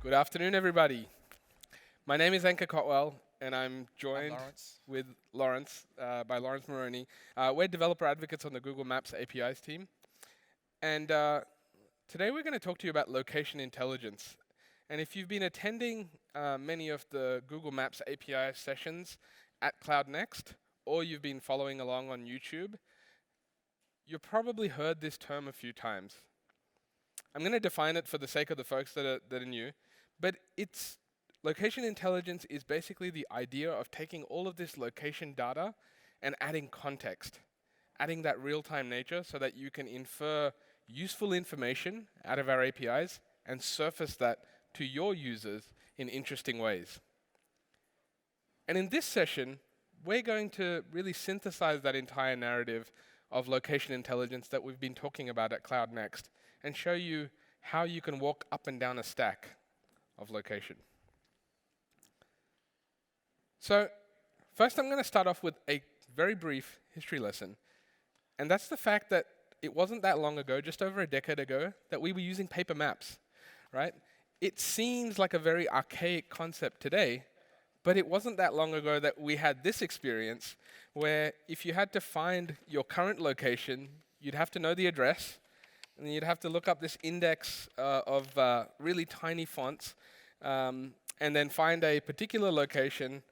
Good afternoon, everybody. My name is Anka Cotwell, and I'm I'm joined Lawrence. with Laurence by Laurence Moroney. We're developer advocates on the Google Maps APIs team. And today we're going to talk to you about location intelligence. And if you've been attending many of the Google Maps API sessions at Cloud Next, or you've been following along on YouTube, you've probably heard this term a few times. I'm going to define it for the sake of the folks that are new, but location intelligence is basically the idea of taking all of this location data and adding context, adding that real-time nature so that you can infer useful information out of our APIs and surface that to your users in interesting ways. And in this session, we're going to really synthesize that entire narrative of location intelligence that we've been talking about at Cloud Next and show you how you can walk up and down a stack of location. So first I'm going to start off with a very brief history lesson. And that's the fact that it wasn't that long ago, just over a decade ago, that we were using paper maps, right? It seems like a very archaic concept today, but it wasn't that long ago that we had this experience where if you had to find your current location, you'd have to know the address, and you'd have to look up this index of really tiny fonts, and then find a particular location,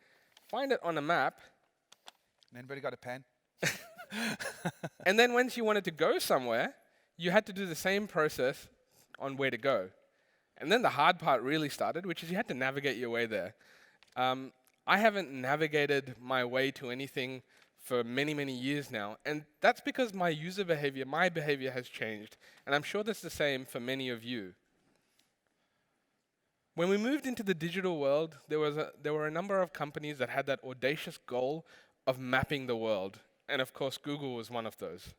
find it on a map. Anybody got a pen? And then once you wanted to go somewhere, you had to do the same process on where to go. And then the hard part really started, which is you had to navigate your way there. I haven't navigated my way to anything for many, many years now. And that's because my user behavior, my behavior has changed. And I'm sure that's the same for many of you. When we moved into the digital world, there were a number of companies that had that audacious goal of mapping the world. And of course, Google was one of those.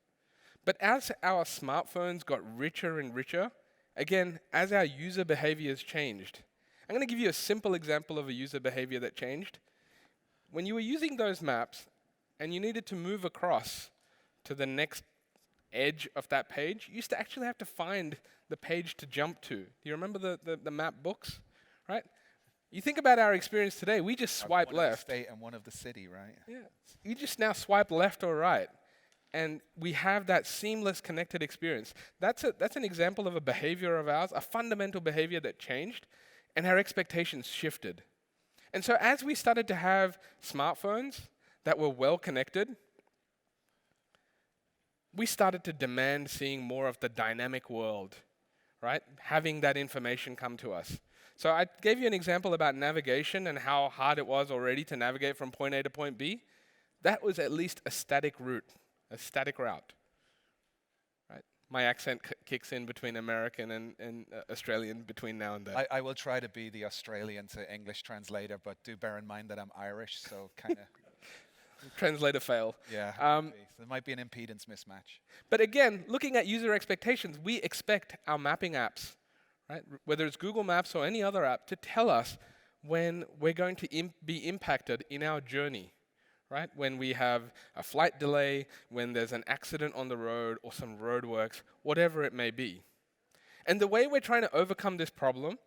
But as our smartphones got richer and richer, again, as our user behavior has changed, I'm going to give you a simple example of a user behavior that changed. When you were using those maps and you needed to move across to the next edge of that page, you used to actually have to find the page to jump to. Do you remember the map books, right? You think about our experience today, we just swipe one left. of the state and one of the city, right? Yeah. You just now swipe left or right, and we have that seamless connected experience. That's an example of a behavior of ours, a fundamental behavior that changed, and our expectations shifted. And so as we started to have smartphones that were well connected, we started to demand seeing more of the dynamic world, right? Having that information come to us. So I gave you an example about navigation and how hard it was already to navigate from point A to point B. That was at least a static route, a static route. Right? My accent kicks in between American and Australian between now and then. I will try to be the Australian to English translator, but do bear in mind that I'm Irish, so kind of, Translator fail. yeah. So there might be an impedance mismatch. But again, looking at user expectations, we expect our mapping apps, right, whether it's Google Maps or any other app, to tell us when we're going to be impacted in our journey, right? When we have a flight delay, when there's an accident on the road or some roadworks, whatever it may be. And the way we're trying to overcome this problem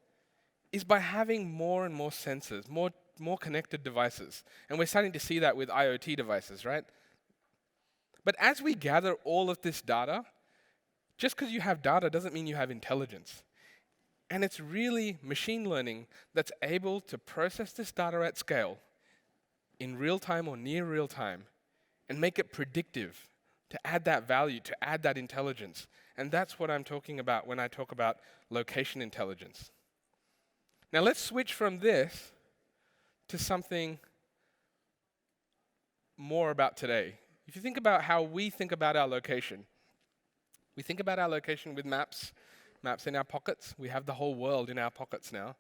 is by having more and more sensors, more connected devices. And we're starting to see that with IoT devices, right? But as we gather all of this data, just because you have data doesn't mean you have intelligence. And it's really machine learning that's able to process this data at scale in real time or near real time and make it predictive, to add that value, to add that intelligence. And that's what I'm talking about when I talk about location intelligence. Now let's switch from this to something more about today. If you think about how we think about our location, we think about our location with maps in our pockets. We have the whole world in our pockets now.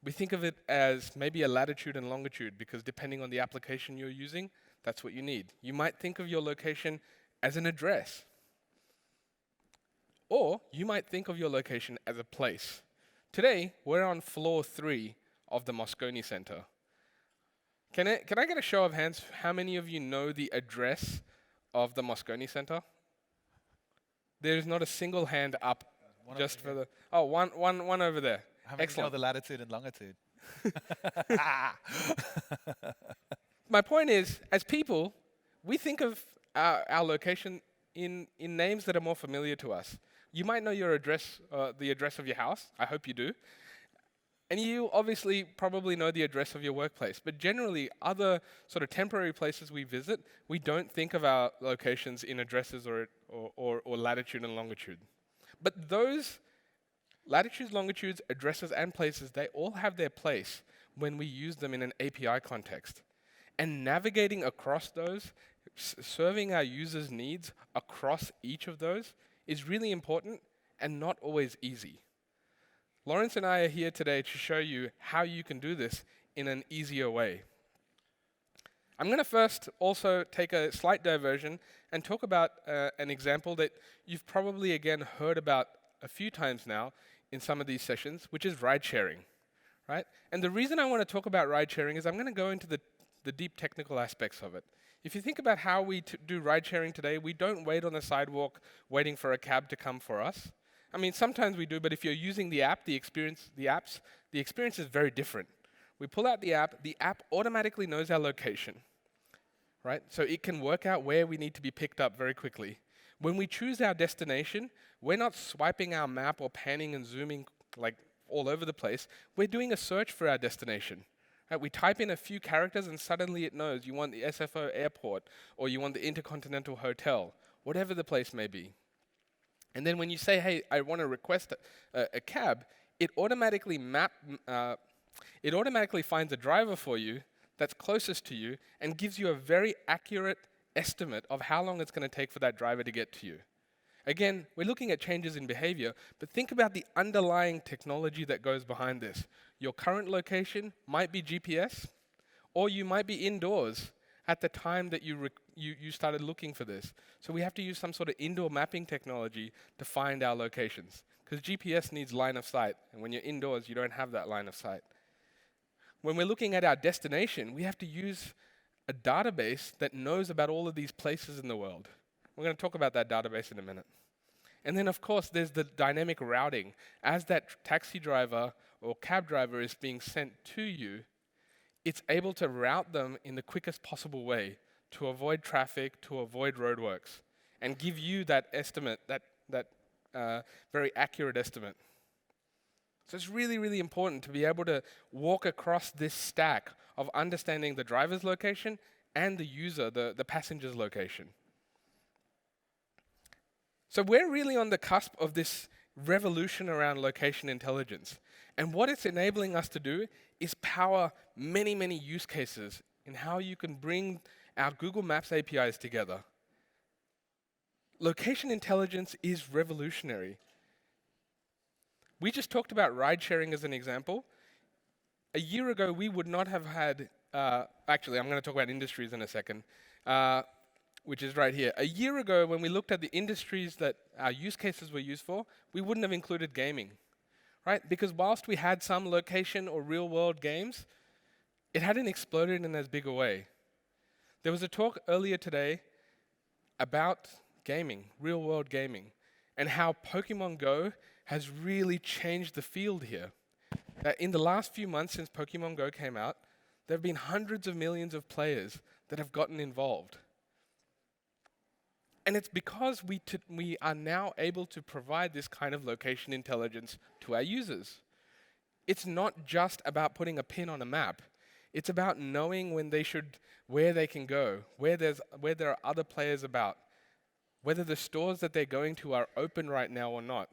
We think of it as maybe a latitude and longitude because depending on the application you're using, that's what you need. You might think of your location as an address. Or you might think of your location as a place. Today, we're on floor 3 of the Moscone Center. Can I get a show of hands? How many of you know the address of the Moscone Center? There's not a single hand up One just over for here. the... Oh, one over there. How many know Excellent. the latitude and longitude? My point is, as people, we think of our location in names that are more familiar to us. You might know your address, the address of your house. I hope you do. And you obviously probably know the address of your workplace. But generally, other sort of temporary places we visit, we don't think of our locations in addresses or latitude and longitude. But those latitudes, longitudes, addresses, and places, they all have their place when we use them in an API context. And navigating across those, serving our users' needs across each of those is really important and not always easy. Laurence and I are here today to show you how you can do this in an easier way. I'm going to first also take a slight diversion and talk about an example that you've probably again heard about a few times now in some of these sessions, which is ride sharing, right? And the reason I want to talk about ride sharing is I'm going to go into the deep technical aspects of it. If you think about how we do ride sharing today, we don't wait on the sidewalk waiting for a cab to come for us. I mean, sometimes we do, but if you're using the app, the experience is very different. We pull out the app automatically knows our location, right? So it can work out where we need to be picked up very quickly. When we choose our destination, we're not swiping our map or panning and zooming like all over the place. We're doing a search for our destination. Right? We type in a few characters and suddenly it knows you want the SFO airport or you want the Intercontinental Hotel, whatever the place may be. And then when you say, hey, I want to request a cab, it automatically finds a driver for you that's closest to you and gives you a very accurate estimate of how long it's going to take for that driver to get to you. Again, we're looking at changes in behavior, but think about the underlying technology that goes behind this. Your current location might be GPS, or you might be indoors at the time that you started looking for this. So we have to use some sort of indoor mapping technology to find our locations, because GPS needs line of sight, and when you're indoors, you don't have that line of sight. When we're looking at our destination, we have to use a database that knows about all of these places in the world. We're going to talk about that database in a minute. And then, of course, there's the dynamic routing. As that taxi driver or cab driver is being sent to you, it's able to route them in the quickest possible way to avoid traffic, to avoid roadworks, and give you that estimate, that very accurate estimate. So it's really, really important to be able to walk across this stack of understanding the driver's location and the user, the passenger's location. So we're really on the cusp of this revolution around location intelligence. And what it's enabling us to do is power many, many use cases in how you can bring our Google Maps APIs together. Location intelligence is revolutionary. We just talked about ride sharing as an example. A year ago, we would not have had, actually, I'm going to talk about industries in a second, which is right here. A year ago, when we looked at the industries that our use cases were used for, we wouldn't have included gaming, right? Because whilst we had some location or real-world games, it hadn't exploded in as big a way. There was a talk earlier today about gaming, real-world gaming, and how Pokemon Go has really changed the field here. That in the last few months since Pokemon Go came out, there have been hundreds of millions of players that have gotten involved. And it's because we are now able to provide this kind of location intelligence to our users. It's not just about putting a pin on a map. It's about knowing where they can go, where there are other players about, whether the stores that they're going to are open right now or not,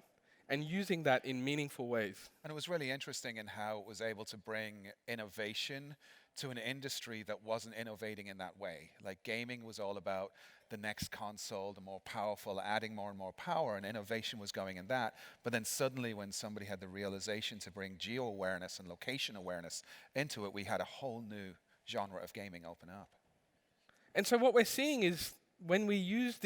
and using that in meaningful ways. And it was really interesting in how it was able to bring innovation to an industry that wasn't innovating in that way. Like gaming was all about the next console, the more powerful, adding more and more power, and innovation was going in that. But then suddenly when somebody had the realization to bring geo-awareness and location awareness into it, we had a whole new genre of gaming open up. And so what we're seeing is when we use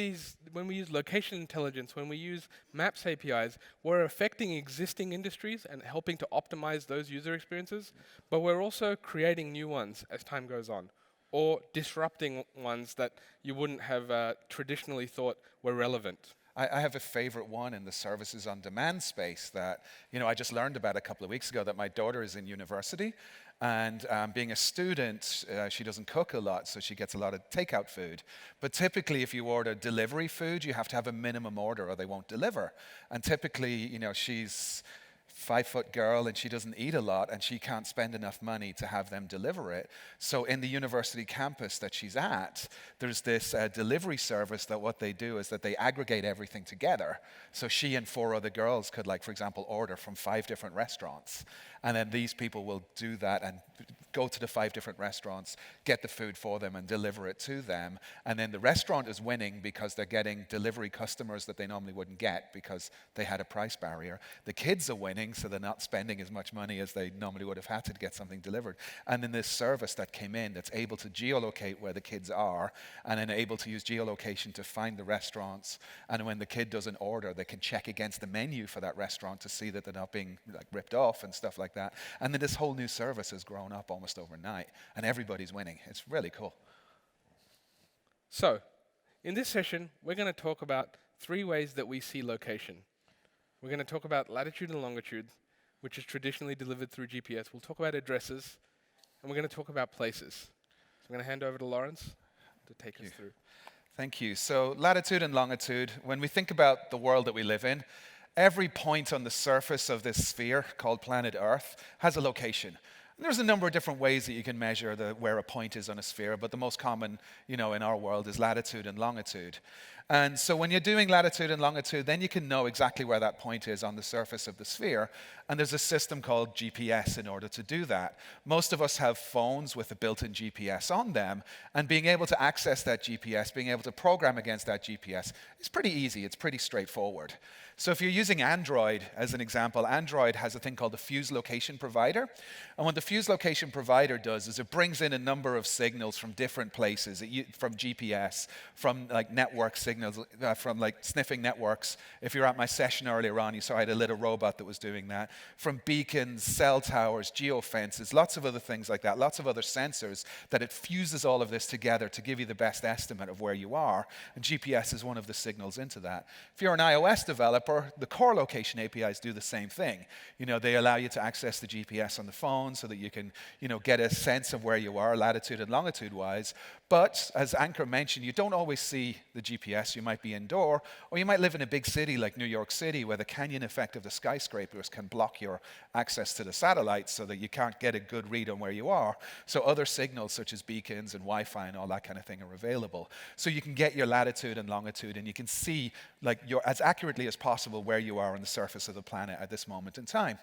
location intelligence, when we use Maps APIs, we're affecting existing industries and helping to optimize those user experiences, but we're also creating new ones as time goes on, or disrupting ones that you wouldn't have traditionally thought were relevant. I have a favorite one in the services on demand space that, I just learned about a couple of weeks ago that my daughter is in university. And being a student, she doesn't cook a lot, so she gets a lot of takeout food. But typically, if you order delivery food, you have to have a minimum order or they won't deliver. And typically, she's 5-foot girl and she doesn't eat a lot and she can't spend enough money to have them deliver it. So in the university campus that she's at, there's this delivery service that what they do is that they aggregate everything together. So she and 4 other girls could, like, for example, order from 5 different restaurants. And then these people will do that and go to the 5 different restaurants, get the food for them and deliver it to them. And then the restaurant is winning because they're getting delivery customers that they normally wouldn't get because they had a price barrier. The kids are winning, so they're not spending as much money as they normally would have had to get something delivered. And then this service that came in that's able to geolocate where the kids are and then able to use geolocation to find the restaurants. And when the kid does an order, they can check against the menu for that restaurant to see that they're not being ripped off and stuff like that. And then this whole new service has grown up almost overnight, and everybody's winning. It's really cool. So, in this session, we're going to talk about 3 ways that we see location. We're going to talk about latitude and longitude, which is traditionally delivered through GPS. We'll talk about addresses, and we're going to talk about places. So I'm going to hand over to Laurence to take us through. Thank you. So latitude and longitude, when we think about the world that we live in, every point on the surface of this sphere called planet Earth has a location. And there's a number of different ways that you can measure where a point is on a sphere, but the most common, in our world is latitude and longitude. And so when you're doing latitude and longitude, then you can know exactly where that point is on the surface of the sphere. And there's a system called GPS in order to do that. Most of us have phones with a built-in GPS on them, and being able to access that GPS, being able to program against that GPS is pretty easy. It's pretty straightforward. So if you're using Android as an example, Android has a thing called the Fuse Location Provider. And what the Fuse Location Provider does is it brings in a number of signals from different places, from GPS, from network signals, from sniffing networks. If you're at my session earlier on, you saw I had a little robot that was doing that. From beacons, cell towers, geofences, lots of other things like that, lots of other sensors that it fuses all of this together to give you the best estimate of where you are. And GPS is one of the signals into that. If you're an iOS developer, the core location APIs do the same thing. They allow you to access the GPS on the phone so that you can, get a sense of where you are, latitude and longitude-wise. But as Ankur mentioned, you don't always see the GPS. You might be indoor, or you might live in a big city like New York City, where the canyon effect of the skyscrapers can block your access to the satellites so that you can't get a good read on where you are. So other signals such as beacons and Wi-Fi and all that kind of thing are available. So you can get your latitude and longitude, and you can see as accurately as possible where you are on the surface of the planet at this moment in time.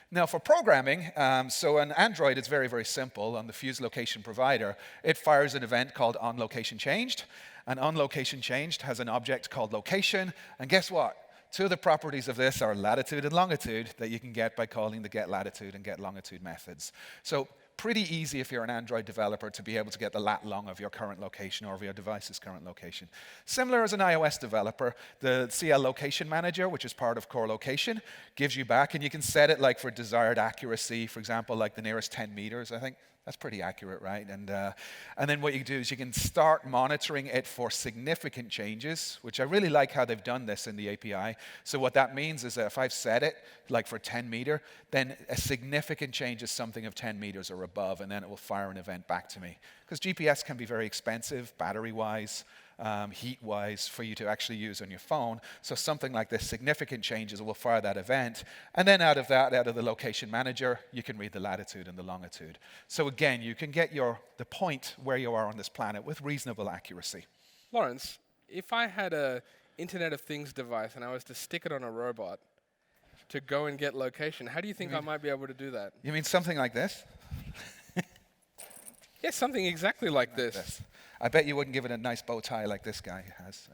Now for programming, so on Android it's very, very simple. On the Fuse Location Provider, it fires an event called onLocationChanged. And onLocationChanged has an object called location. And guess what? 2 of the properties of this are latitude and longitude that you can get by calling the getLatitude and getLongitude methods. So pretty easy if you're an Android developer to be able to get the lat-long of your current location or of your device's current location. Similar as an iOS developer, the CL Location Manager, which is part of Core Location, gives you back, and you can set it for desired accuracy, for example, the nearest 10 meters, I think. That's pretty accurate, right? And then what you do is you can start monitoring it for significant changes, which I really like how they've done this in the API. So what that means is that if I've set it for 10 meter, then a significant change is something of 10 meters or above, and then it will fire an event back to me. Because GPS can be very expensive, battery-wise, heat-wise, for you to actually use on your phone. So something like this, significant changes, will fire that event. And then out of the location manager, you can read the latitude and the longitude. So again, you can get the point where you are on this planet with reasonable accuracy. Laurence, if I had a Internet of Things device and I was to stick it on a robot to go and get location, how do you think I might be able to do that? You mean something like this? Yes, something exactly like this. I bet you wouldn't give it a nice bow tie like this guy has.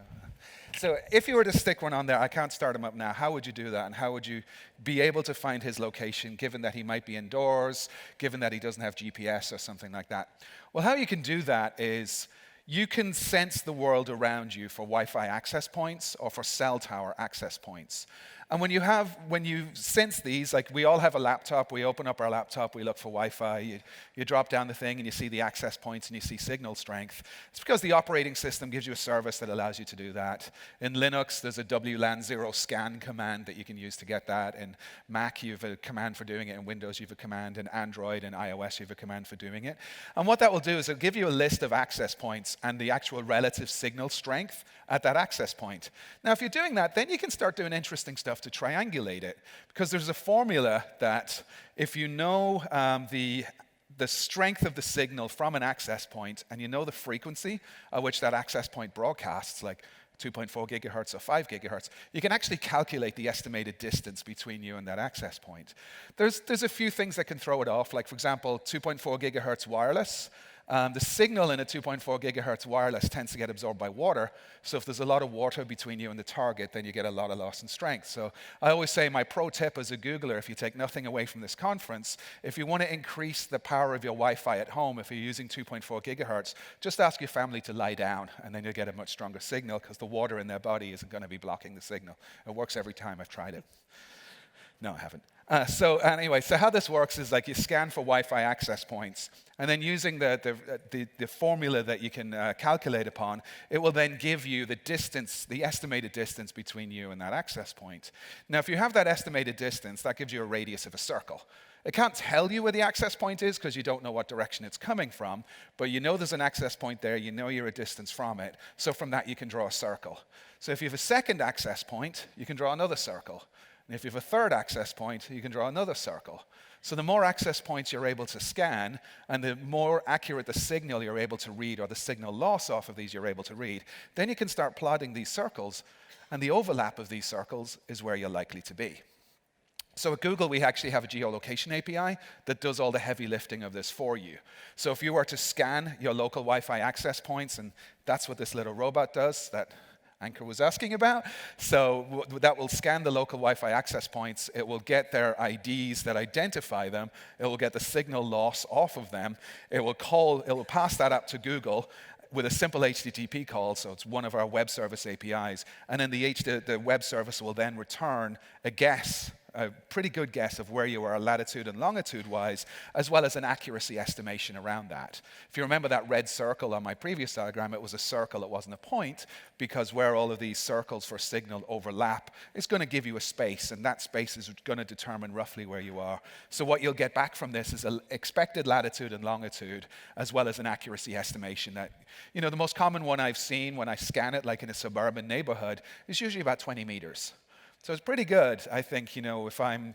So if you were to stick one on there, I can't start him up now, how would you do that? And how would you be able to find his location, given that he might be indoors, given that he doesn't have GPS or something like that? Well, how you can do that is you can sense the world around you for Wi-Fi access points or for cell tower access points. And when you sense these, like we all have a laptop, we open up our laptop, we look for Wi-Fi, you drop down the thing and you see the access points and you see signal strength. It's because the operating system gives you a service that allows you to do that. In Linux, there's a WLAN 0 scan command that you can use to get that. In Mac, you have a command for doing it. In Windows, you have a command. In Android and iOS, you have a command for doing it. And what that will do is it'll give you a list of access points and the actual relative signal strength at that access point. Now, if you're doing that, then you can start doing interesting stuff to triangulate it, because there's a formula that if you know the strength of the signal from an access point and you know the frequency at which that access point broadcasts, like 2.4 gigahertz or 5 gigahertz, you can actually calculate the estimated distance between you and that access point. There's a few things that can throw it off, like for example, 2.4 gigahertz wireless. The signal in a 2.4 gigahertz wireless tends to get absorbed by water, so if there's a lot of water between you and the target, then you get a lot of loss in strength. So I always say my pro tip as a Googler, if you take nothing away from this conference, if you want to increase the power of your Wi-Fi at home, if you're using 2.4 gigahertz, just ask your family to lie down, and then you'll get a much stronger signal, because the water in their body isn't going to be blocking the signal. It works every time. I've tried it. No, I haven't. So how this works is like you scan for Wi-Fi access points, and then using the formula that you can calculate upon, it will then give you the distance, the estimated distance between you and that access point. Now, if you have that estimated distance, that gives you a radius of a circle. It can't tell you where the access point is because you don't know what direction it's coming from, but you know there's an access point there, you know you're a distance from it, so from that you can draw a circle. So if you have a second access point, you can draw another circle. And if you have a third access point, you can draw another circle. So the more access points you're able to scan, and the more accurate the signal you're able to read, or the signal loss off of these you're able to read, then you can start plotting these circles, and the overlap of these circles is where you're likely to be. So at Google, we actually have a geolocation API that does all the heavy lifting of this for you. So if you were to scan your local Wi-Fi access points, and that's what this little robot does, that Anchor was asking about. So that will scan the local Wi-Fi access points. It will get their IDs that identify them. It will get the signal loss off of them. It will pass that up to Google with a simple HTTP call, so it's one of our web service APIs. And then the web service will then return a guess, a pretty good guess of where you are latitude and longitude-wise, as well as an accuracy estimation around that. If you remember that red circle on my previous diagram, it was a circle, it wasn't a point, because where all of these circles for signal overlap, it's going to give you a space, and that space is going to determine roughly where you are. So what you'll get back from this is an expected latitude and longitude, as well as an accuracy estimation. That, the most common one I've seen when I scan it, like in a suburban neighborhood, is usually about 20 meters. So it's pretty good, I think, when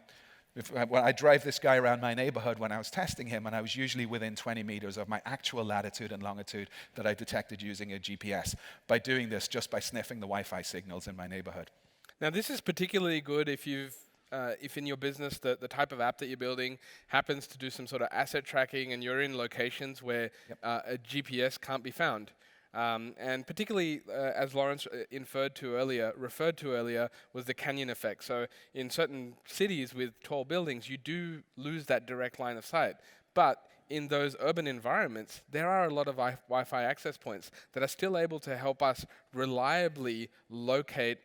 I drive this guy around my neighborhood when I was testing him, and I was usually within 20 meters of my actual latitude and longitude that I detected using a GPS by doing this just by sniffing the Wi-Fi signals in my neighborhood. Now, this is particularly good if in your business the type of app that you're building happens to do some sort of asset tracking and you're in locations where a GPS can't be found. And particularly, as Laurence referred to earlier, was the canyon effect. So in certain cities with tall buildings, you do lose that direct line of sight. But in those urban environments, there are a lot of Wi-Fi access points that are still able to help us reliably locate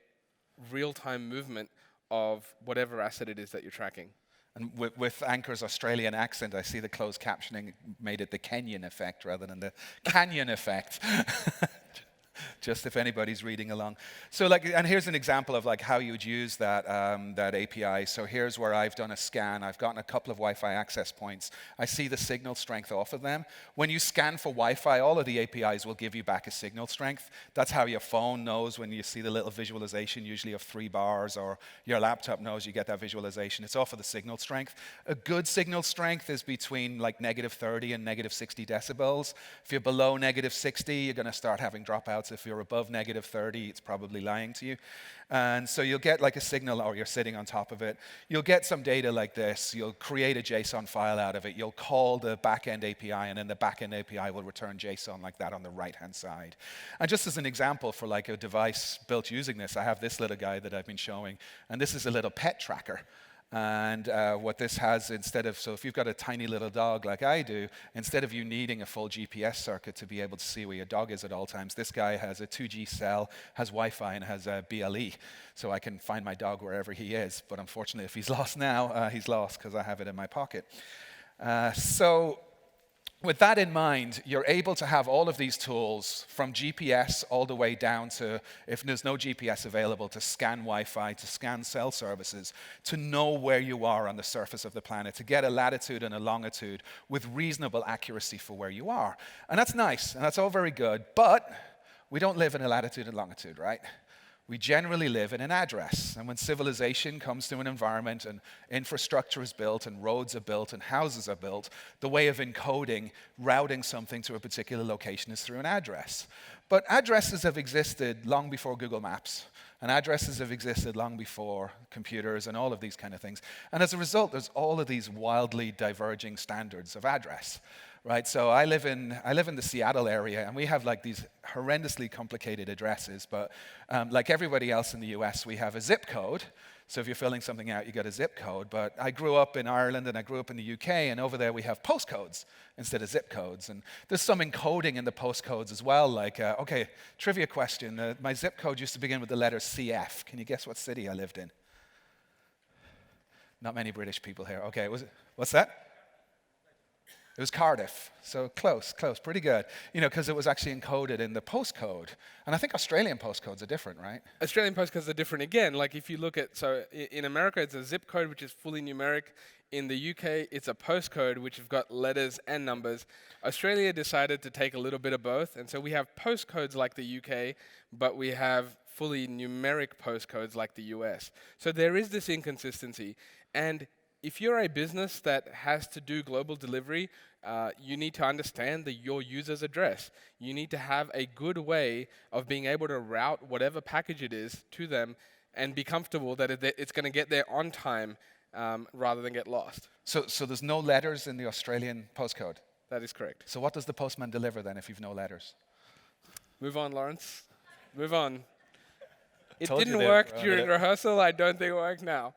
real-time movement of whatever asset it is that you're tracking. And with Anchor's Australian accent, I see the closed captioning made it the Kenyan effect rather than the canyon effect. Just if anybody's reading along. So and here's an example of how you would use that API. So here's where I've done a scan. I've gotten a couple of Wi-Fi access points. I see the signal strength off of them. When you scan for Wi-Fi, all of the APIs will give you back a signal strength. That's how your phone knows when you see the little visualization, usually of 3 bars, or your laptop knows you get that visualization. It's off of the signal strength. A good signal strength is between -30 and -60 decibels. If you're below -60, you're going to start having dropouts. If you're above -30, it's probably lying to you. And so you'll get a signal, or you're sitting on top of it. You'll get some data like this. You'll create a JSON file out of it. You'll call the backend API, and then the backend API will return JSON like that on the right-hand side. And just as an example for a device built using this, I have this little guy that I've been showing, and this is a little pet tracker. And what this has, so if you've got a tiny little dog like I do, instead of you needing a full GPS circuit to be able to see where your dog is at all times, this guy has a 2G cell, has Wi-Fi, and has a BLE. So I can find my dog wherever he is. But unfortunately, if he's lost now, he's lost because I have it in my pocket. So with that in mind, you're able to have all of these tools from GPS all the way down to, if there's no GPS available, to scan Wi-Fi, to scan cell services, to know where you are on the surface of the planet, to get a latitude and a longitude with reasonable accuracy for where you are. And that's nice, and that's all very good, but we don't live in a latitude and longitude, right? We generally live in an address. And when civilization comes to an environment and infrastructure is built and roads are built and houses are built, the way of encoding, routing something to a particular location is through an address. But addresses have existed long before Google Maps. And addresses have existed long before computers and all of these kind of things. And as a result, there's all of these wildly diverging standards of address. Right, so I live in the Seattle area, and we have like these horrendously complicated addresses. But like everybody else in the US, we have a zip code. So if you're filling something out, you got a zip code. But I grew up in Ireland, and I grew up in the UK, and over there we have postcodes instead of zip codes. And there's some encoding in the postcodes as well. Like, okay, trivia question: my zip code used to begin with the letter CF. Can you guess what city I lived in? Not many British people here. Okay, what's that? It was Cardiff, so close, pretty good. You know, because it was actually encoded in the postcode. And I think Australian postcodes are different, right? Australian postcodes are different again. Like if you look at, so in America, it's a zip code, which is fully numeric. In the UK, it's a postcode, which have got letters and numbers. Australia decided to take a little bit of both. And so we have postcodes like the UK, but we have fully numeric postcodes like the US. So there is this inconsistency. And if you're a business that has to do global delivery, you need to understand your user's address. You need to have a good way of being able to route whatever package it is to them and be comfortable that it's going to get there on time rather than get lost. So there's no letters in the Australian postcode? That is correct. So what does the postman deliver then if you've no letters? Move on, Laurence. Move on. It Told you didn't they work were during rehearsal. I don't think it works now.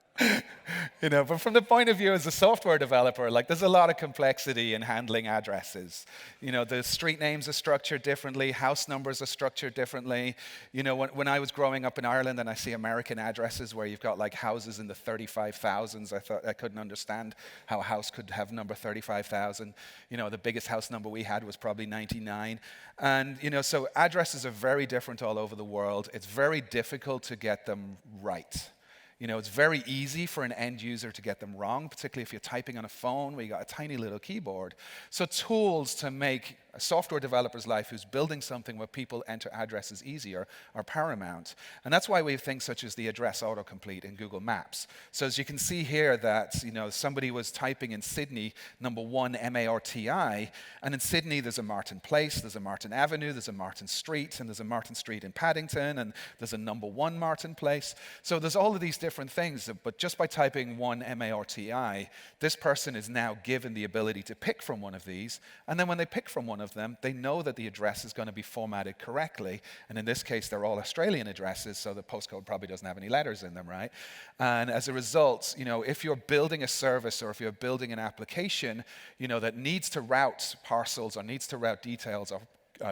You know, but from the point of view as a software developer, like there's a lot of complexity in handling addresses. You know, the street names are structured differently, house numbers are structured differently. You know, when I was growing up in Ireland and I see American addresses where you've got like houses in the 35,000s, I thought I couldn't understand how a house could have number 35,000. You know, the biggest house number we had was probably 99. And, you know, so addresses are very different all over the world. It's very difficult to get them right. You know, it's very easy for an end user to get them wrong, particularly if you're typing on a phone where you got a tiny little keyboard. So tools to make a software developer's life who's building something where people enter addresses easier are paramount. And that's why we have things such as the address autocomplete in Google Maps. So as you can see here that, you know, somebody was typing in Sydney, number 1, M-A-R-T-I, and in Sydney there's a Martin Place, there's a Martin Avenue, there's a Martin Street, and there's a Martin Street in Paddington, and there's a number 1 Martin Place. So there's all of these different things, but just by typing 1 M-A-R-T-I, this person is now given the ability to pick from one of these, and then when they pick from one of them, they know that the address is going to be formatted correctly, and in this case, they're all Australian addresses, so the postcode probably doesn't have any letters in them, right? And as a result, you know, if you're building a service or if you're building an application, you know, that needs to route parcels or needs to route details or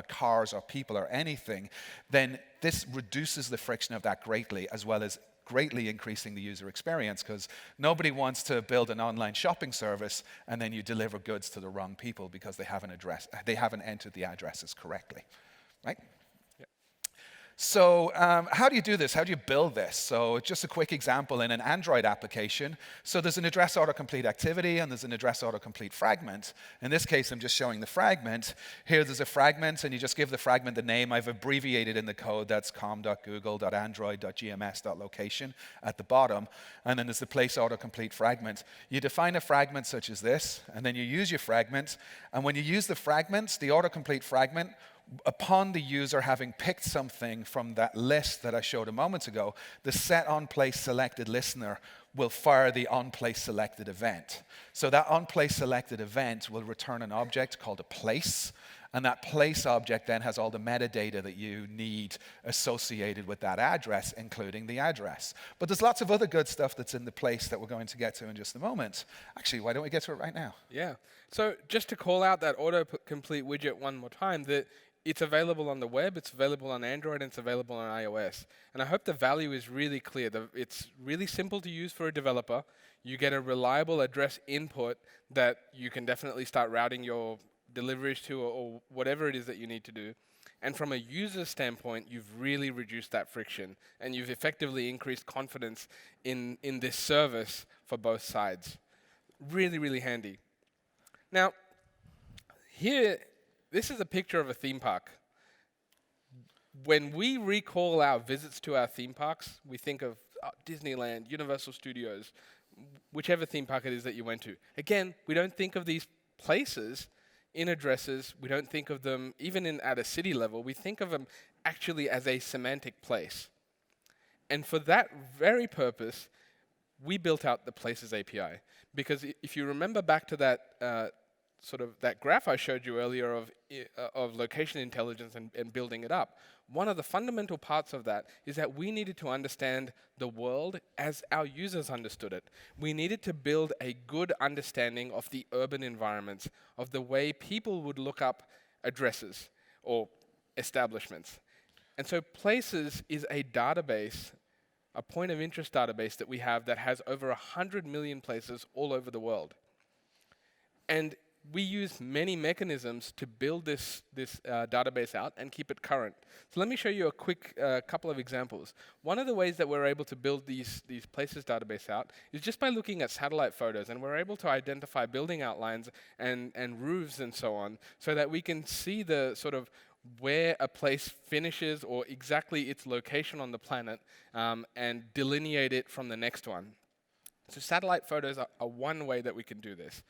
cars or people or anything, then this reduces the friction of that greatly, as well as greatly increasing the user experience, because nobody wants to build an online shopping service and then you deliver goods to the wrong people because they haven't entered the addresses correctly, right? So how do you do this? How do you build this? So just a quick example in an Android application. So there's an address autocomplete activity and there's an address autocomplete fragment. In this case, I'm just showing the fragment. Here there's a fragment, and you just give the fragment the name. I've abbreviated in the code. That's com.google.android.gms.location at the bottom. And then there's the place autocomplete fragment. You define a fragment such as this, and then you use your fragment. And when you use the fragment, the autocomplete fragment, upon the user having picked something from that list that I showed a moment ago, the set on place selected listener will fire the on place selected event. So that on place selected event will return an object called a place, And that place object then has all the metadata that you need associated with that address, including the address. But there's lots of other good stuff that's in the place that we're going to get to in just a moment. Actually, why don't we get to it right now? Yeah. So just to call out that autocomplete widget one more time, that it's available on the web, it's available on Android, and it's available on iOS. And I hope the value is really clear. It's really simple to use for a developer. You get a reliable address input that you can definitely start routing your deliveries to, or whatever it is that you need to do. And from a user standpoint, you've really reduced that friction, and you've effectively increased confidence in this service for both sides. Really, really handy. Now, here, this is a picture of a theme park. When we recall our visits to our theme parks, we think of Disneyland, Universal Studios, whichever theme park it is that you went to. Again, we don't think of these places in addresses. We don't think of them even at a city level. We think of them actually as a semantic place. And for that very purpose, we built out the Places API. Because if you remember back to that sort of that graph I showed you earlier of location intelligence and building it up, one of the fundamental parts of that is that we needed to understand the world as our users understood it. We needed to build a good understanding of the urban environments, of the way people would look up addresses or establishments. And so Places is a database, a point of interest database that we have that has over 100 million places all over the world. And we use many mechanisms to build this database out and keep it current. So let me show you a quick couple of examples. One of the ways that we're able to build these Places database out is just by looking at satellite photos, and we're able to identify building outlines and roofs and so on, so that we can see the sort of where a place finishes or exactly its location on the planet, and delineate it from the next one. So satellite photos are one way that we can do this.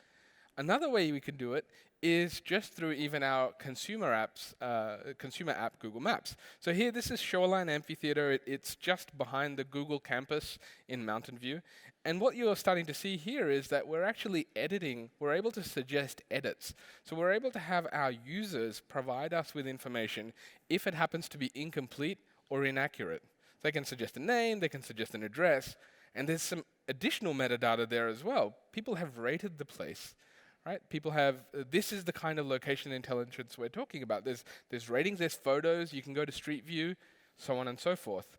Another way we can do it is just through even our consumer app, Google Maps. So here, this is Shoreline Amphitheater. It's just behind the Google campus in Mountain View. And what you're starting to see here is that we're actually editing. We're able to suggest edits. So we're able to have our users provide us with information if it happens to be incomplete or inaccurate. So they can suggest a name, they can suggest an address, and there's some additional metadata there as well. People have rated the place. Right? People have, this is the kind of location intelligence we're talking about. There's ratings, there's photos, you can go to Street View, so on and so forth.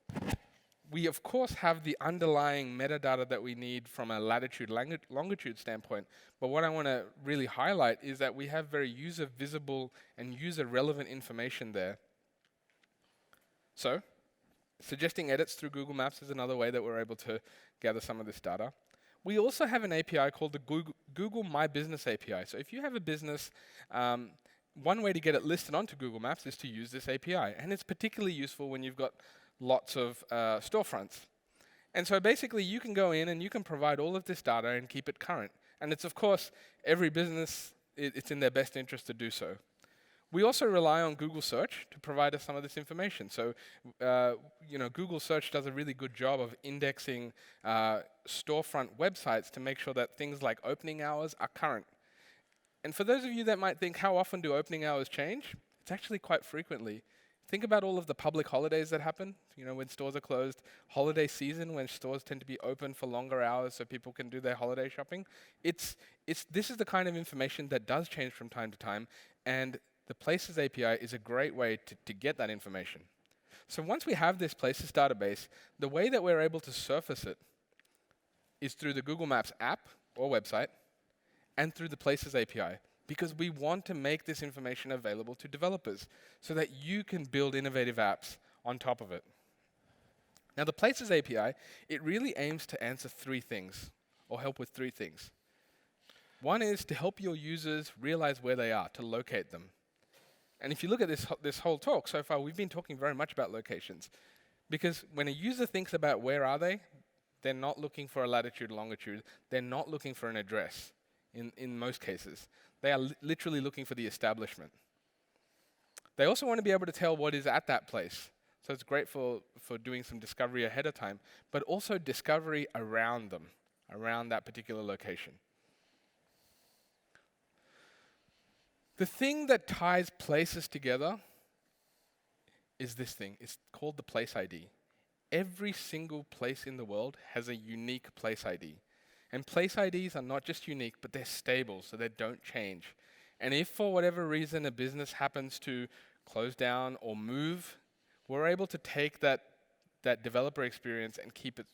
We, of course, have the underlying metadata that we need from a latitude, longitude standpoint. But what I want to really highlight is that we have very user-visible and user-relevant information there. So, suggesting edits through Google Maps is another way that we're able to gather some of this data. We also have an API called the Google My Business API. So if you have a business, one way to get it listed onto Google Maps is to use this API. And it's particularly useful when you've got lots of storefronts. And so basically, you can go in and you can provide all of this data and keep it current. And it's, of course, every business, it's in their best interest to do so. We also rely on Google Search to provide us some of this information. So, Google Search does a really good job of indexing storefront websites to make sure that things like opening hours are current. And for those of you that might think, how often do opening hours change? It's actually quite frequently. Think about all of the public holidays that happen, when stores are closed, holiday season when stores tend to be open for longer hours so people can do their holiday shopping. This is the kind of information that does change from time to time, and the Places API is a great way to get that information. So once we have this Places database, the way that we're able to surface it is through the Google Maps app or website and through the Places API, because we want to make this information available to developers so that you can build innovative apps on top of it. Now, the Places API, it really aims to answer three things, or help with three things. One is to help your users realize where they are, to locate them. And if you look at this whole talk so far, we've been talking very much about locations. Because when a user thinks about where are they, they're not looking for a latitude, longitude. They're not looking for an address in most cases. They are literally looking for the establishment. They also want to be able to tell what is at that place. So it's great for doing some discovery ahead of time, but also discovery around them, around that particular location. The thing that ties places together is this thing. It's called the place ID. Every single place in the world has a unique place ID. And place IDs are not just unique, but they're stable, so they don't change. And if for whatever reason a business happens to close down or move, we're able to take that developer experience and keep it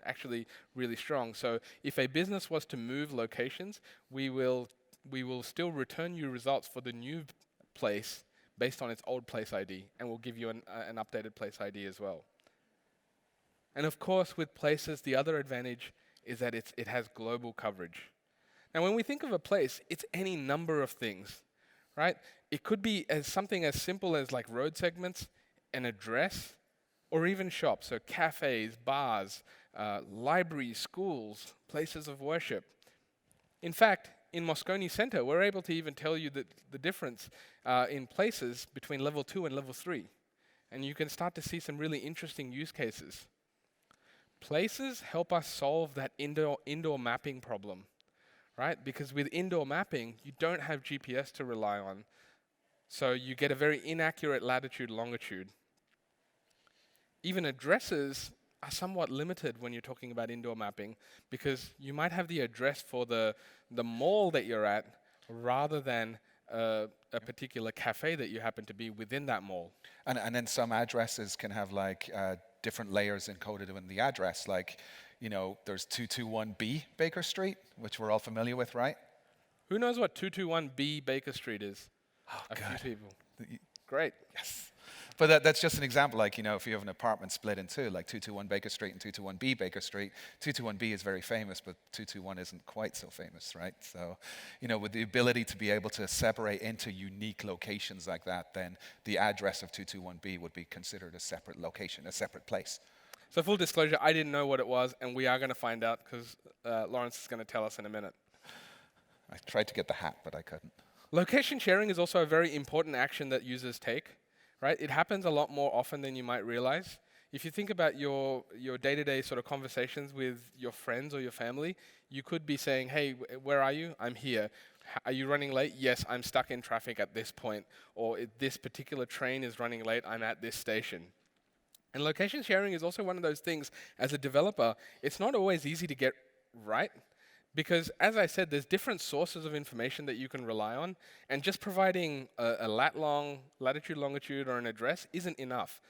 actually really strong. So if a business was to move locations, we will still return you results for the new place based on its old place ID, and we'll give you an updated place ID as well. And of course, with places, the other advantage is that it has global coverage. Now, when we think of a place, it's any number of things, right? It could be something as simple as like road segments, an address, or even shops. So cafes, bars, libraries, schools, places of worship. In fact, in Moscone Center, we're able to even tell you the difference in places between level 2 and level 3. And you can start to see some really interesting use cases. Places help us solve that indoor mapping problem, right? Because with indoor mapping, you don't have GPS to rely on. So you get a very inaccurate latitude, longitude. Even addresses are somewhat limited when you're talking about indoor mapping, because you might have the address for the mall that you're at rather than a particular cafe that you happen to be within that mall. And then some addresses can have like different layers encoded in the address. Like, there's 221B Baker Street, which we're all familiar with, right? Who knows what 221B Baker Street is? Oh, A God. few people. Great. Yes. But that's just an example, like, if you have an apartment split in two, like 221 Baker Street and 221B Baker Street, 221B is very famous, but 221 isn't quite so famous, right? So, with the ability to be able to separate into unique locations like that, then the address of 221B would be considered a separate location, a separate place. So full disclosure, I didn't know what it was, and we are going to find out because Laurence is going to tell us in a minute. I tried to get the hat, but I couldn't. Location sharing is also a very important action that users take, right? It happens a lot more often than you might realize. If you think about your day-to-day sort of conversations with your friends or your family, you could be saying, hey, where are you? I'm here. Are you running late? Yes, I'm stuck in traffic at this point. Or this particular train is running late, I'm at this station. And location sharing is also one of those things, as a developer, it's not always easy to get right. Because, as I said, there's different sources of information that you can rely on, and just providing a lat-long, latitude, longitude, or an address isn't enough.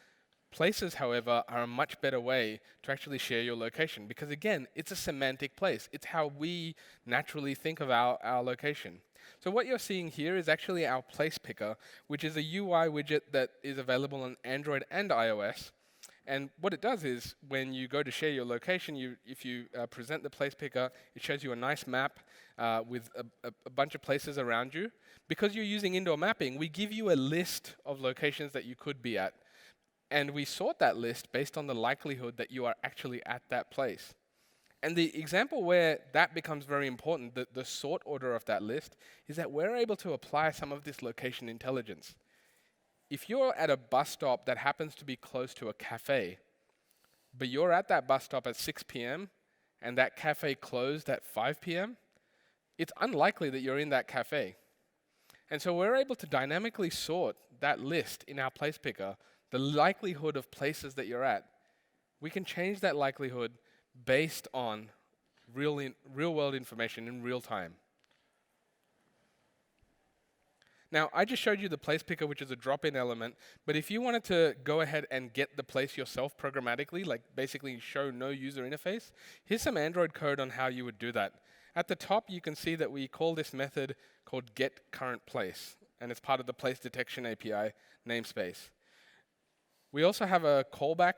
Places, however, are a much better way to actually share your location, because again, it's a semantic place. It's how we naturally think of our location. So what you're seeing here is actually our place picker, which is a UI widget that is available on Android and iOS. And what it does is, when you go to share your location, if you present the place picker, it shows you a nice map with a bunch of places around you. Because you're using indoor mapping, we give you a list of locations that you could be at. And we sort that list based on the likelihood that you are actually at that place. And the example where that becomes very important, the sort order of that list, is that we're able to apply some of this location intelligence. If you're at a bus stop that happens to be close to a cafe, but you're at that bus stop at 6 p.m. and that cafe closed at 5 p.m., it's unlikely that you're in that cafe. And so we're able to dynamically sort that list in our place picker, the likelihood of places that you're at. We can change that likelihood based on real-world information in real time. Now, I just showed you the place picker, which is a drop-in element, but if you wanted to go ahead and get the place yourself programmatically, like basically show no user interface, here's some Android code on how you would do that. At the top, you can see that we call this method called getCurrentPlace, and it's part of the place detection API namespace. We also have a callback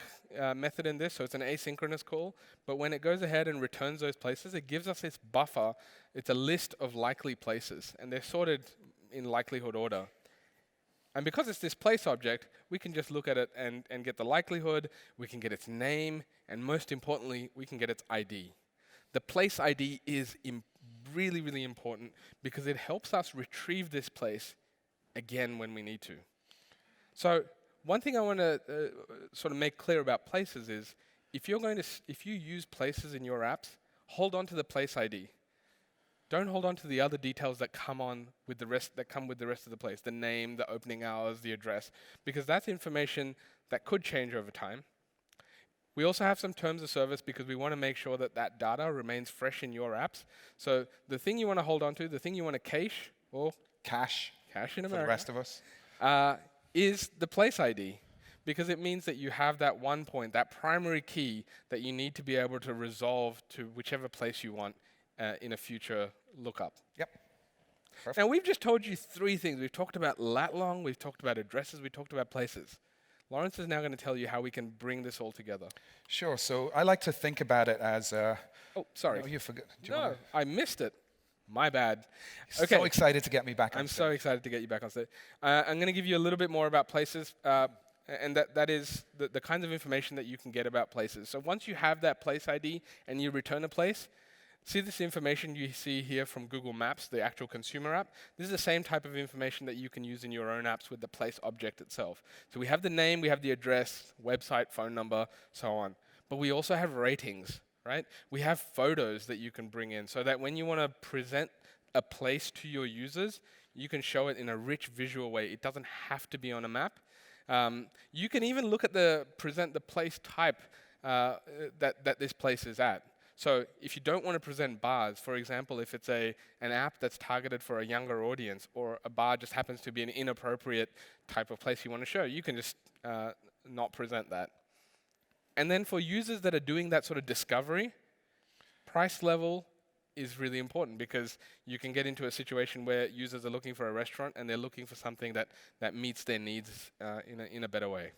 method in this, so it's an asynchronous call, but when it goes ahead and returns those places, it gives us this buffer. It's a list of likely places, and they're sorted in likelihood order. And because it's this place object, we can just look at it and get the likelihood, we can get its name, and most importantly, we can get its ID. The place ID is really, really important because it helps us retrieve this place again when we need to. So one thing I want to sort of make clear about places is, if you use places in your apps, hold on to the place ID. Don't hold on to the other details that come with the rest of the place, the name, the opening hours, the address, because that's information that could change over time. We also have some terms of service because we want to make sure that that data remains fresh in your apps. So the thing you want to hold on to, the thing you want to cache, or Cache cache in for the America, rest of us. is the place ID, because it means that you have that one point, that primary key that you need to be able to resolve to whichever place you want in a future lookup. Yep. Perfect. Now, we've just told you 3 things. We've talked about lat long, we've talked about addresses, we've talked about places. Lawrence is now going to tell you how we can bring this all together. Sure. So I like to think about it as Oh, sorry. no, you forgot. No, I missed it. My bad. So excited to get me back on I'm stage. so excited to get you back on stage. I'm going to give you a little bit more about places, and that is the kinds of information that you can get about places. So once you have that place ID and you return a place, see this information you see here from Google Maps, the actual consumer app. This is the same type of information that you can use in your own apps with the place object itself. So we have the name, we have the address, website, phone number, so on. But we also have ratings, right? We have photos that you can bring in so that when you want to present a place to your users, you can show it in a rich visual way. It doesn't have to be on a map. You can even look at present the place type that this place is at. So if you don't want to present bars, for example, if it's an app that's targeted for a younger audience, or a bar just happens to be an inappropriate type of place you want to show, you can just not present that. And then for users that are doing that sort of discovery, price level is really important, because you can get into a situation where users are looking for a restaurant and they're looking for something that meets their needs in a better way.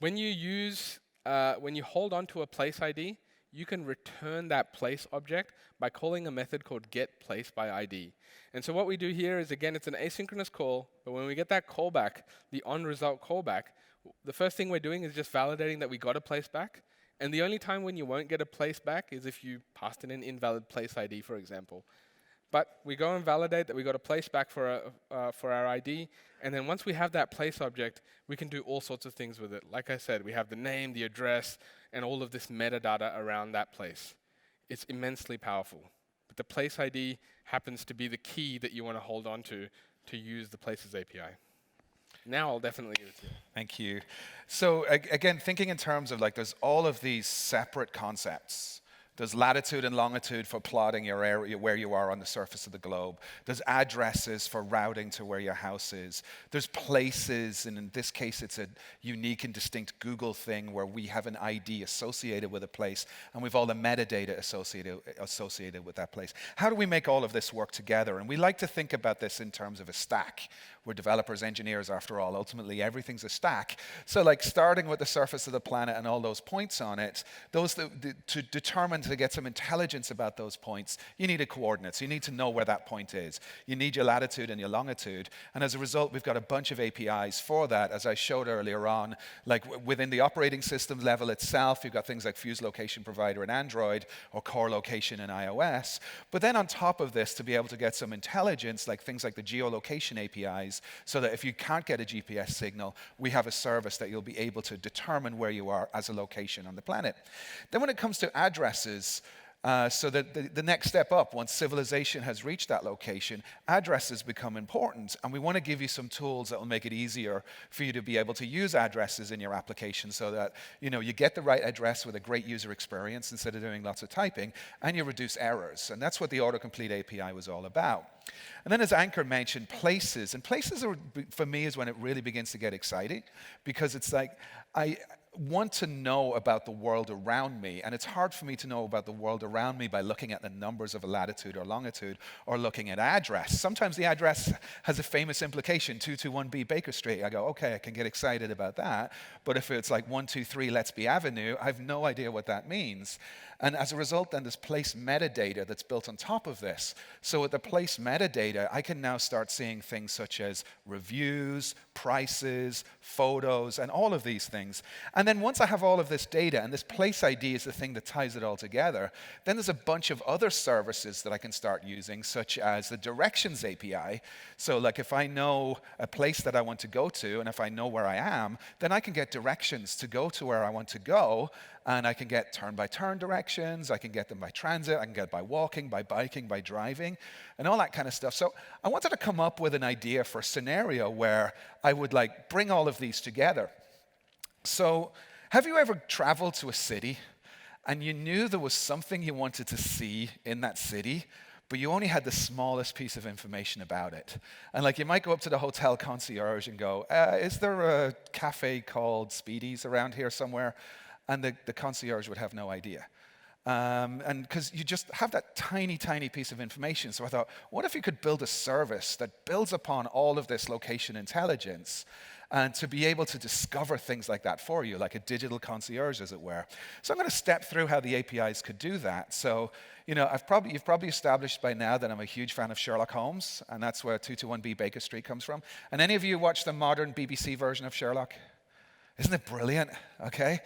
When you hold on to a place ID, you can return that place object by calling a method called getPlaceById. And so what we do here is, again, it's an asynchronous call, but when we get that callback, the on-result callback, the first thing we're doing is just validating that we got a place back. And the only time when you won't get a place back is if you passed in an invalid place ID, for example. But we go and validate that we got a place back for our ID, and then once we have that place object, we can do all sorts of things with it. Like I said, we have the name, the address, and all of this metadata around that place. It's immensely powerful. But the place ID happens to be the key that you want to hold on to use the Places API. Now I'll definitely give it to you. Thank you. So again, thinking in terms of, like, there's all of these separate concepts. There's latitude and longitude for plotting your area, where you are on the surface of the globe. There's addresses for routing to where your house is. There's places, and in this case, it's a unique and distinct Google thing where we have an ID associated with a place, and we've all the metadata associated with that place. How do we make all of this work together? And we like to think about this in terms of a stack. We're developers, engineers, after all. Ultimately, everything's a stack. So, like, starting with the surface of the planet and all those points on it, to determine, to get some intelligence about those points, you need coordinates. You need to know where that point is. You need your latitude and your longitude. And as a result, we've got a bunch of APIs for that, as I showed earlier on. Like, within the operating system level itself, you've got things like Fuse Location Provider in Android, or Core Location in iOS. But then on top of this, to be able to get some intelligence, like things like the geolocation APIs, so that if you can't get a GPS signal, we have a service that you'll be able to determine where you are as a location on the planet. Then when it comes to addresses, so that the next step up, once civilization has reached that location, addresses become important. And we want to give you some tools that will make it easier for you to be able to use addresses in your application, so that you get the right address with a great user experience instead of doing lots of typing, and you reduce errors. And that's what the autocomplete API was all about. And then, as Ankur mentioned, places. And places, for me, is when it really begins to get exciting, because it's like, I want to know about the world around me, and it's hard for me to know about the world around me by looking at the numbers of a latitude or longitude, or looking at address. Sometimes the address has a famous implication, 221B Baker Street. I go, okay, I can get excited about that. But if it's like 123 Let's Be Avenue, I have no idea what that means. And as a result, then, there's place metadata that's built on top of this. So with the place metadata, I can now start seeing things such as reviews, prices, photos, and all of these things. And then once I have all of this data, and this place ID is the thing that ties it all together, then there's a bunch of other services that I can start using, such as the directions API. So like if I know a place that I want to go to, and if I know where I am, then I can get directions to go to where I want to go, and I can get turn-by-turn directions, I can get them by transit, I can get by walking, by biking, by driving, and all that kind of stuff. So I wanted to come up with an idea for a scenario where I would like bring all of these together. So have you ever traveled to a city and you knew there was something you wanted to see in that city, but you only had the smallest piece of information about it? And like you might go up to the hotel concierge and go, is there a cafe called Speedy's around here somewhere? And the concierge would have no idea. And because you just have that tiny, tiny piece of information. So I thought, what if you could build a service that builds upon all of this location intelligence and to be able to discover things like that for you, like a digital concierge, as it were. So I'm going to step through how the APIs could do that. So, you know, you've probably established by now that I'm a huge fan of Sherlock Holmes, and that's where 221B Baker Street comes from. And any of you watch the modern BBC version of Sherlock? Isn't it brilliant? Okay.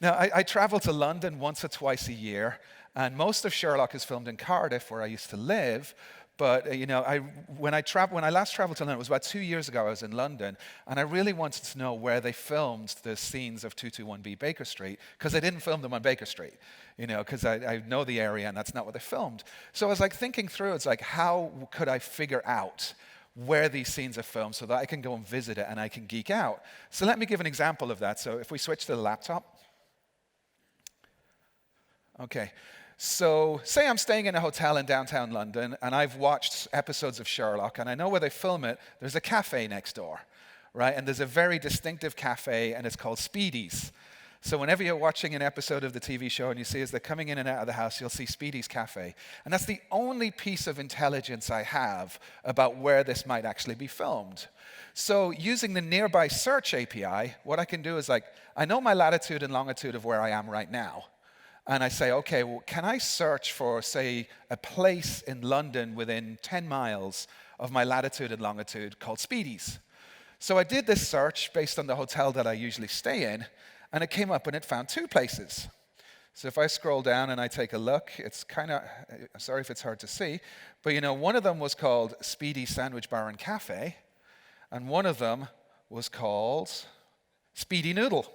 Now, I travel to London once or twice a year, and most of Sherlock is filmed in Cardiff, where I used to live. But you know, when I last traveled to London, it was about 2 years ago. I was in London, and I really wanted to know where they filmed the scenes of 221B Baker Street, because they didn't film them on Baker Street, you know, because I know the area, and that's not what they filmed. So I was like thinking through, it's like, how could I figure out where these scenes are filmed so that I can go and visit it and I can geek out? So let me give an example of that. So if we switch to the laptop. Okay, so say I'm staying in a hotel in downtown London, and I've watched episodes of Sherlock, and I know where they film it. There's a cafe next door, right? And there's a very distinctive cafe, and it's called Speedy's. So whenever you're watching an episode of the TV show and you see as they're coming in and out of the house, you'll see Speedy's Cafe. And that's the only piece of intelligence I have about where this might actually be filmed. So using the nearby search API, what I can do is like, I know my latitude and longitude of where I am right now. And I say, okay, well, can I search for, say, a place in London within 10 miles of my latitude and longitude called Speedy's? So I did this search based on the hotel that I usually stay in, and it came up and it found 2 places. So if I scroll down and I take a look, it's kind of, sorry if it's hard to see, but you know, one of them was called Speedy Sandwich Bar and Cafe, and one of them was called Speedy Noodle.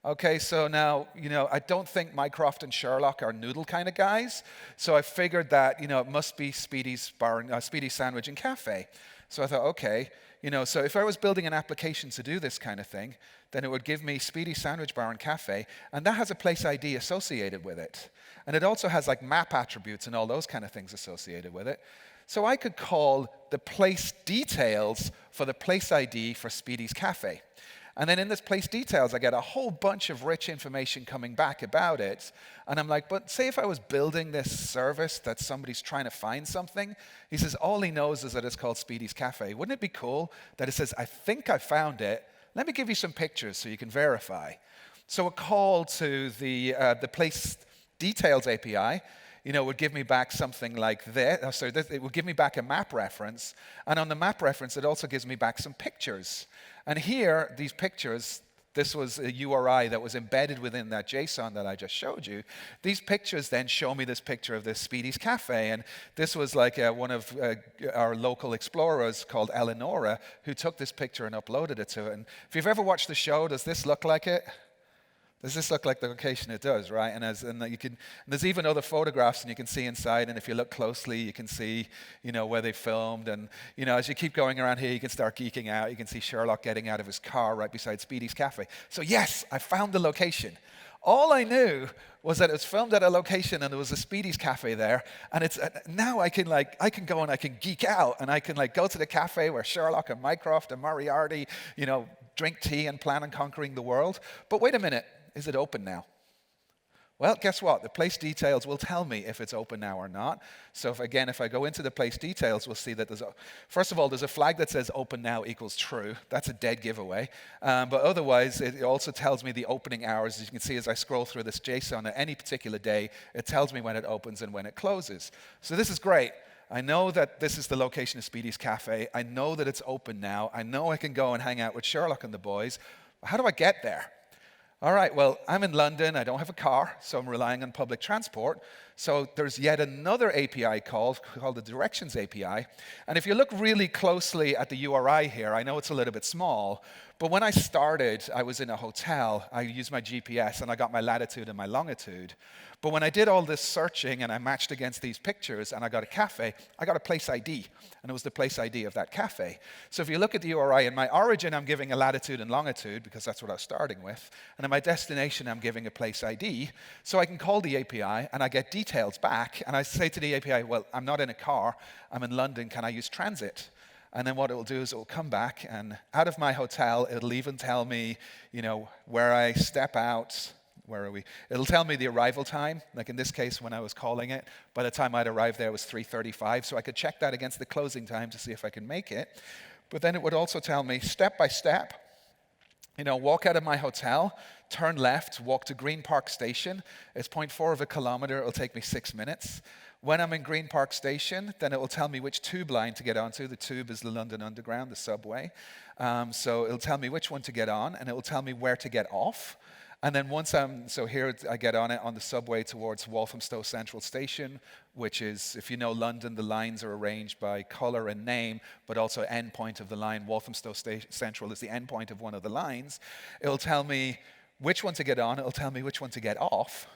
Okay, so now, you know, I don't think Mycroft and Sherlock are noodle kind of guys, so I figured that, you know, it must be Speedy's Bar and Speedy Sandwich and Cafe. So I thought, okay, you know, so if I was building an application to do this kind of thing, then it would give me Speedy Sandwich Bar and Cafe, and that has a place ID associated with it. And it also has like map attributes and all those kind of things associated with it. So I could call the place details for the place ID for Speedy's Cafe. And then in this place details, I get a whole bunch of rich information coming back about it. And I'm like, but say if I was building this service that somebody's trying to find something, he says, all he knows is that it's called Speedy's Cafe. Wouldn't it be cool that it says, I think I found it. Let me give you some pictures so you can verify. So a call to the place details API, you know, would give me back something like this. It would give me back a map reference. And on the map reference, it also gives me back some pictures. And here, these pictures, this was a URI that was embedded within that JSON that I just showed you. These pictures then show me this picture of this Speedy's Cafe. And this was like one of our local explorers called Eleonora who took this picture and uploaded it to it. And if you've ever watched the show, does this look like it? Does this look like the location? It does, right? And there's even other photographs, and you can see inside. And if you look closely, you can see, you know, where they filmed. And you know, as you keep going around here, you can start geeking out. You can see Sherlock getting out of his car right beside Speedy's Cafe. So yes, I found the location. All I knew was that it was filmed at a location, and there was a Speedy's Cafe there. And it's now I can go and I can geek out, and I can like go to the cafe where Sherlock and Mycroft and Moriarty, you know, drink tea and plan on conquering the world. But wait a minute. Is it open now? Well, guess what? The place details will tell me if it's open now or not. So if I go into the place details, we'll see that first of all, there's a flag that says open now equals true. That's a dead giveaway. But otherwise, it also tells me the opening hours. As you can see, as I scroll through this JSON at any particular day, it tells me when it opens and when it closes. So this is great. I know that this is the location of Speedy's Cafe. I know that it's open now. I know I can go and hang out with Sherlock and the boys. How do I get there? All right, well, I'm in London. I don't have a car, so I'm relying on public transport. So there's yet another API called the Directions API. And if you look really closely at the URI here, I know it's a little bit small, but when I started, I was in a hotel. I used my GPS, and I got my latitude and my longitude. But when I did all this searching, and I matched against these pictures, and I got a cafe, I got a place ID, and it was the place ID of that cafe. So if you look at the URI, in my origin, I'm giving a latitude and longitude, because that's what I was starting with. And in my destination, I'm giving a place ID. So I can call the API, and I get details back, and I say to the API, well, I'm not in a car, I'm in London, can I use transit? And then what it will do is it will come back, and out of my hotel, it'll even tell me, where I step out. Where are we? It'll tell me the arrival time. Like in this case, when I was calling it, by the time I'd arrived there, it was 3:35. So I could check that against the closing time to see if I could make it. But then it would also tell me step by step, walk out of my hotel, turn left, walk to Green Park Station. It's 0.4 of a kilometer. It'll take me 6 minutes. When I'm in Green Park Station, then it will tell me which tube line to get onto. The tube is the London Underground, the subway. So it'll tell me which one to get on, and it will tell me where to get off. And then so here I get on it on the subway towards Walthamstow Central Station, which is, if you know London, the lines are arranged by color and name, but also end point of the line. Walthamstow Central is the end point of one of the lines. It'll tell me which one to get on. It'll tell me which one to get off.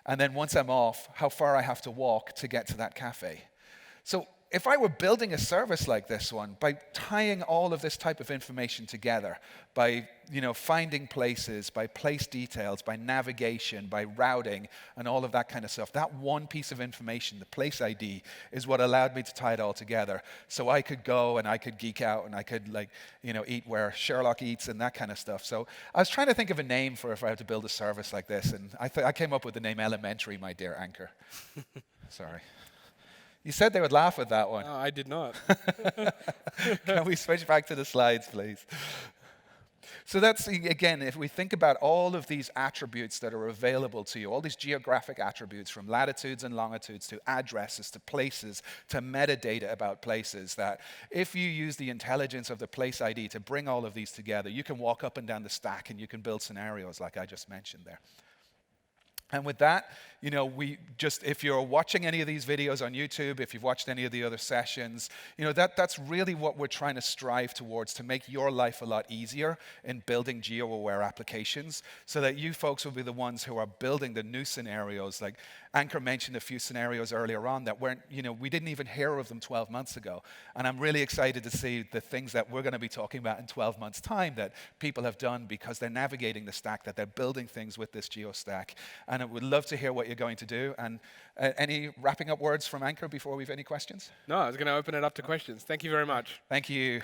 And then once I'm off, how far I have to walk to get to that cafe. So if I were building a service like this one, by tying all of this type of information together, by finding places, by place details, by navigation, by routing, and all of that kind of stuff, that one piece of information, the place ID, is what allowed me to tie it all together. So I could go and I could geek out and I could eat where Sherlock eats and that kind of stuff. So I was trying to think of a name for if I had to build a service like this, and I came up with the name Elementary, my dear Anchor. Sorry. You said they would laugh at that one. No, I did not. Can we switch back to the slides, please? So that's, again, if we think about all of these attributes that are available to you, all these geographic attributes from latitudes and longitudes to addresses to places to metadata about places, that if you use the intelligence of the place ID to bring all of these together, you can walk up and down the stack and you can build scenarios like I just mentioned there. And with that, if you're watching any of these videos on YouTube, if you've watched any of the other sessions, that's really what we're trying to strive towards, to make your life a lot easier in building geo-aware applications, so that you folks will be the ones who are building the new scenarios. Like Anchor mentioned a few scenarios earlier on that weren't, we didn't even hear of them 12 months ago. And I'm really excited to see the things that we're going to be talking about in 12 months' time that people have done because they're navigating the stack, that they're building things with this geo stack. And I would love to hear what you're going to do. And any wrapping up words from Anchor before we have any questions? No, I was going to open it up to questions. Thank you very much. Thank you.